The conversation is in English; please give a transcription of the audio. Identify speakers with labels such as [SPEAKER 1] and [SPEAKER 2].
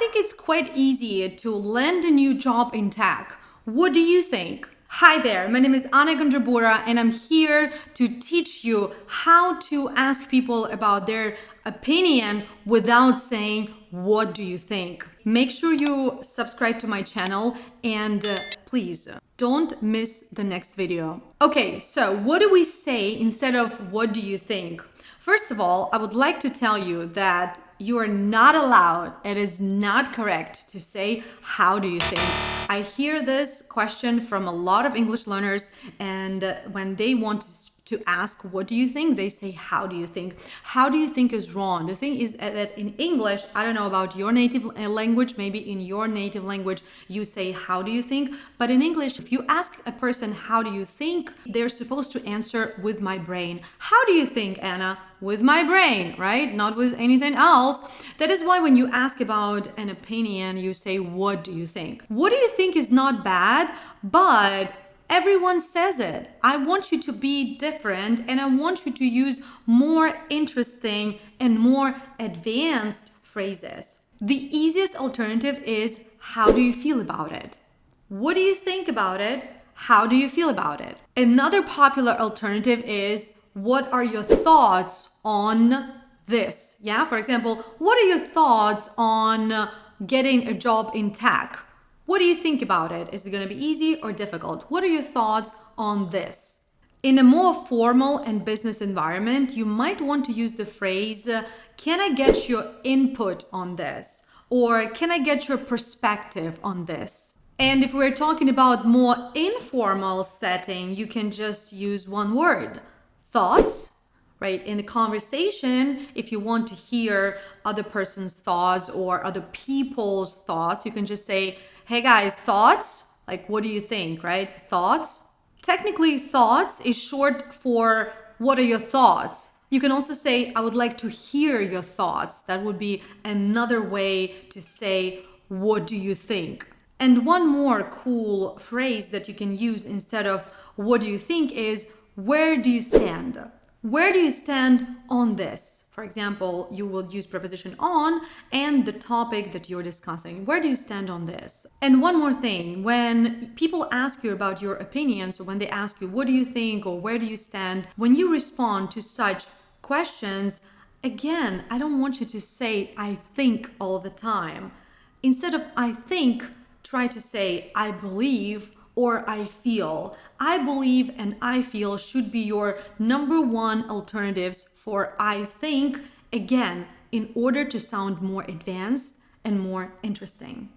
[SPEAKER 1] think it's quite easy to land a new job in tech. What do you think? Hi there, my name is Annglish and I'm here to teach you how to ask people about their opinion without saying, what do you think? Make sure you subscribe to my channel and please don't miss the next video. Okay, so what do we say instead of what do you think? First of all, I would like to tell you that you are not allowed, it is not correct to say, how do you think? I hear this question from a lot of English learners, and when they want to ask, what do you think? They say, how do you think? How do you think is wrong. The thing is that in English, I don't know about your native language, maybe in your native language, you say, how do you think? But in English, if you ask a person, how do you think? They're supposed to answer with my brain. How do you think, Anna? With my brain, right? Not with anything else. That is why when you ask about an opinion, you say, what do you think? What do you think is not bad, but everyone says it. I want you to be different and I want you to use more interesting and more advanced phrases. The easiest alternative is, how do you feel about it? What do you think about it? How do you feel about it? Another popular alternative is, what are your thoughts on this? Yeah, for example, what are your thoughts on getting a job in tech? What do you think about it? Is it going to be easy or difficult? What are your thoughts on this? In a more formal and business environment, you might want to use the phrase, can I get your input on this? Or can I get your perspective on this? And if we're talking about more informal setting, you can just use one word, thoughts, right? In a conversation, if you want to hear other person's thoughts or other people's thoughts, you can just say, hey guys, thoughts? Like, what do you think, right? Thoughts? Technically, thoughts is short for what are your thoughts? You can also say, I would like to hear your thoughts. That would be another way to say, what do you think? And one more cool phrase that you can use instead of what do you think is, where do you stand? Where do you stand on this? For example, you will use preposition on and the topic that you're discussing. Where do you stand on this? And one more thing, when people ask you about your opinions, or when they ask you, what do you think, or where do you stand? When you respond to such questions, again, I don't want you to say, I think all the time. Instead of I think, try to say, I believe, or I feel. I believe and I feel should be your number one alternatives for I think, again, in order to sound more advanced and more interesting.